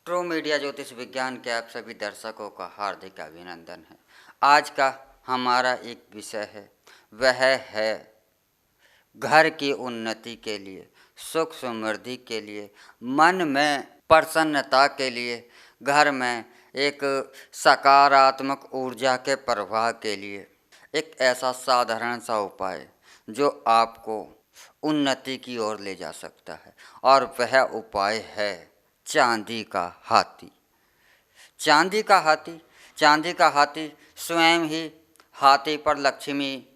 True media ज्योतिष विज्ञान के आप सभी दर्शकों का हार्दिक अभिनंदन है। आज का हमारा एक विषय है, वह है घर की उन्नति के लिए, सुख समृद्धि के लिए, मन में प्रसन्नता के लिए, घर में एक सकारात्मक ऊर्जा के प्रवाह के लिए एक ऐसा साधारण सा उपाय जो आपको उन्नति की ओर ले जा सकता है, और वह उपाय है चांदी का हाथी। चांदी का हाथी, चांदी का हाथी स्वयं ही हाथी पर लक्ष्मी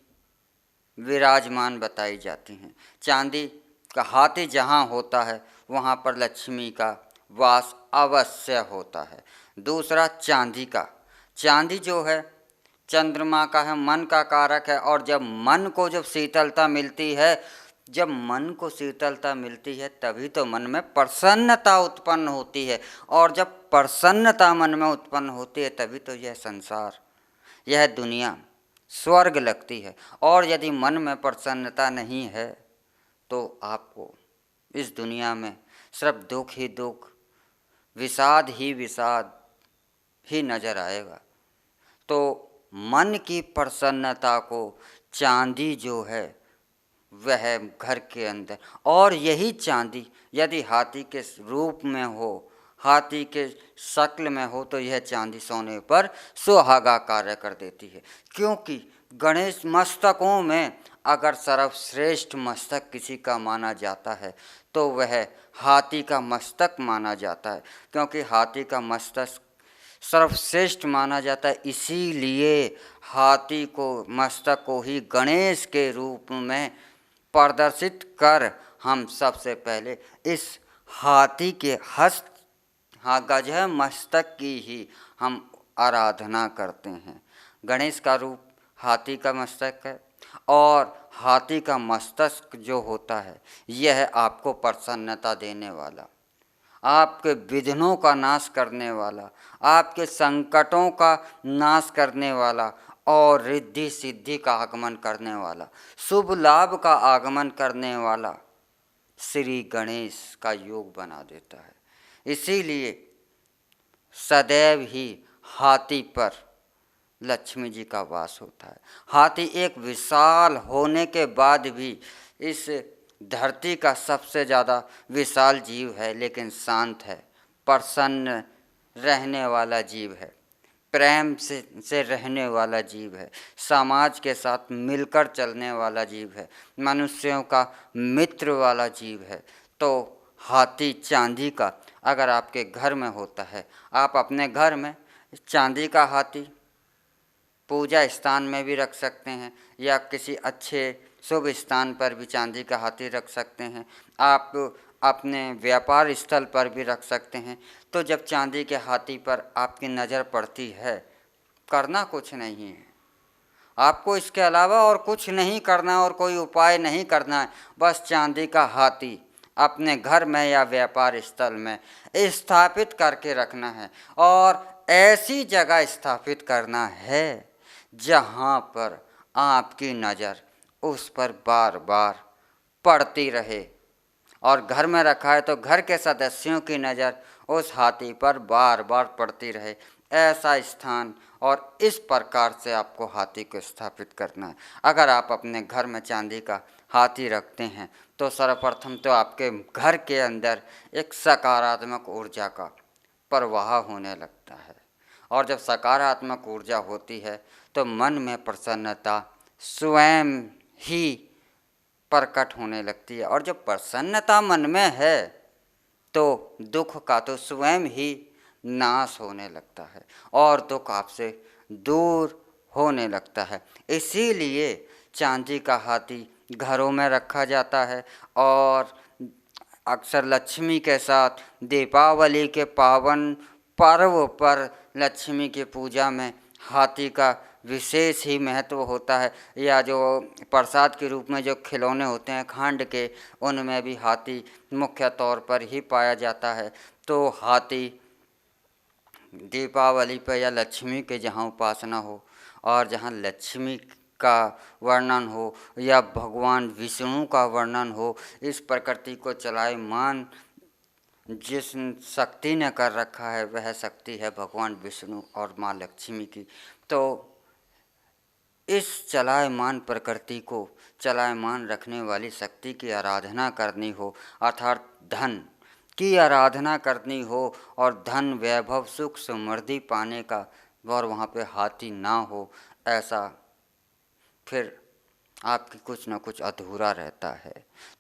विराजमान बताई जाती हैं। चांदी का हाथी जहाँ होता है वहाँ पर लक्ष्मी का वास अवश्य होता है। दूसरा, चांदी जो है चंद्रमा का है, मन का कारक है, और जब मन को शीतलता मिलती है तभी तो मन में प्रसन्नता उत्पन्न होती है, और जब प्रसन्नता मन में उत्पन्न होती है तभी तो यह संसार, यह दुनिया स्वर्ग लगती है। और यदि मन में प्रसन्नता नहीं है तो आपको इस दुनिया में सिर्फ दुख ही दुख, विषाद ही नज़र आएगा। तो मन की प्रसन्नता को चांदी जो है वह घर के अंदर, और यही चांदी यदि हाथी के रूप में हो, हाथी के शक्ल में हो, तो यह चांदी सोने पर सुहागा कार्य कर देती है। क्योंकि गणेश मस्तकों में अगर सर्वश्रेष्ठ मस्तक किसी का माना जाता है तो वह हाथी का मस्तक माना जाता है, क्योंकि हाथी का मस्तक सर्वश्रेष्ठ माना जाता है। इसीलिए हाथी को मस्तक को ही गणेश के रूप में प्रदर्शित कर हम सबसे पहले इस हाथी के गजह मस्तक की ही हम आराधना करते हैं। गणेश का रूप हाथी का मस्तक है, और हाथी का मस्तक जो होता है यह आपको प्रसन्नता देने वाला, आपके विघ्नों का नाश करने वाला, आपके संकटों का नाश करने वाला, और रिद्धि सिद्धि का आगमन करने वाला, शुभ लाभ का आगमन करने वाला श्री गणेश का योग बना देता है। इसीलिए सदैव ही हाथी पर लक्ष्मी जी का वास होता है। हाथी एक विशाल होने के बाद भी इस धरती का सबसे ज़्यादा विशाल जीव है, लेकिन शांत है, प्रसन्न रहने वाला जीव है, प्रेम से रहने वाला जीव है, समाज के साथ मिलकर चलने वाला जीव है, मनुष्यों का मित्र वाला जीव है। तो हाथी चांदी का अगर आपके घर में होता है, आप अपने घर में चांदी का हाथी पूजा स्थान में भी रख सकते हैं, या किसी अच्छे शुभ स्थान पर भी चांदी का हाथी रख सकते हैं। आप अपने व्यापार स्थल पर भी रख सकते हैं। तो जब चांदी के हाथी पर आपकी नज़र पड़ती है, करना कुछ नहीं है, आपको इसके अलावा और कुछ नहीं करना और कोई उपाय नहीं करना है। बस चांदी का हाथी अपने घर में या व्यापार स्थल में स्थापित करके रखना है, और ऐसी जगह स्थापित करना है जहाँ पर आपकी नज़र उस पर बार बार पड़ती रहे। और घर में रखा है तो घर के सदस्यों की नज़र उस हाथी पर बार बार पड़ती रहे, ऐसा स्थान और इस प्रकार से आपको हाथी को स्थापित करना है। अगर आप अपने घर में चांदी का हाथी रखते हैं तो सर्वप्रथम तो आपके घर के अंदर एक सकारात्मक ऊर्जा का प्रवाह होने लगता है, और जब सकारात्मक ऊर्जा होती है तो मन में प्रसन्नता स्वयं ही प्रकट होने लगती है, और जब प्रसन्नता मन में है तो दुख का तो स्वयं ही नाश होने लगता है, और दुख आपसे दूर होने लगता है। इसीलिए चांदी का हाथी घरों में रखा जाता है, और अक्सर लक्ष्मी के साथ दीपावली के पावन पर्व पर लक्ष्मी की पूजा में हाथी का विशेष ही महत्व होता है। या जो प्रसाद के रूप में जो खिलौने होते हैं खांड के, उनमें भी हाथी मुख्य तौर पर ही पाया जाता है। तो हाथी दीपावली पर या लक्ष्मी के जहाँ उपासना हो, और जहाँ लक्ष्मी का वर्णन हो या भगवान विष्णु का वर्णन हो, इस प्रकृति को चलायमान जिस शक्ति ने कर रखा है वह शक्ति है भगवान विष्णु और माँ लक्ष्मी की। तो इस चलायमान प्रकृति को चलायमान रखने वाली शक्ति की आराधना करनी हो, अर्थात धन की आराधना करनी हो और धन वैभव सुख समृद्धि पाने का, और वहाँ पे हाथी ना हो, ऐसा फिर आपकी कुछ न कुछ अधूरा रहता है।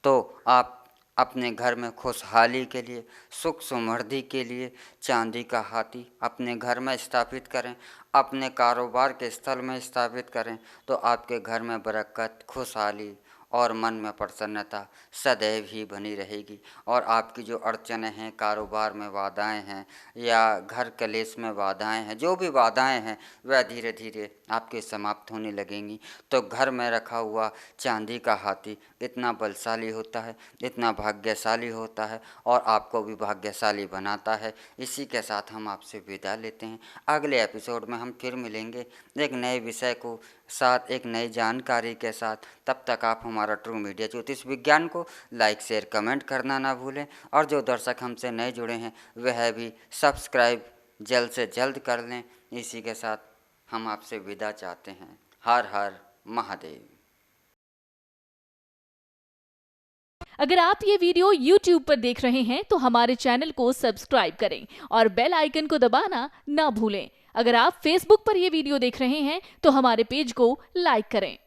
तो आप अपने घर में खुशहाली के लिए, सुख समृद्धि के लिए चांदी का हाथी अपने घर में स्थापित करें, अपने कारोबार के स्थल में स्थापित करें, तो आपके घर में बरकत, खुशहाली और मन में प्रसन्नता सदैव ही बनी रहेगी। और आपकी जो अड़चनें हैं, कारोबार में बाधाएं हैं या घर कलेश में बाधाएं हैं, जो भी बाधाएं हैं वह धीरे धीरे आपके समाप्त होने लगेंगी। तो घर में रखा हुआ चांदी का हाथी इतना बलशाली होता है, इतना भाग्यशाली होता है और आपको भी भाग्यशाली बनाता है। इसी के साथ हम आपसे विदा लेते हैं। अगले एपिसोड में हम फिर मिलेंगे एक नए विषय को साथ, एक नई जानकारी के साथ। तब तक आप हमारा ट्रू मीडिया ज्योतिष विज्ञान को लाइक शेयर कमेंट करना ना भूलें, और जो दर्शक हमसे नए जुड़े हैं वह भी सब्सक्राइब जल्द से जल्द कर लें। इसी के साथ हम आपसे विदा चाहते हैं। हर हर महादेव। अगर आप ये वीडियो YouTube पर देख रहे हैं तो हमारे चैनल को सब्सक्राइब करें और बेल आइकन को दबाना ना भूलें। अगर आप Facebook पर ये वीडियो देख रहे हैं तो हमारे पेज को लाइक करें।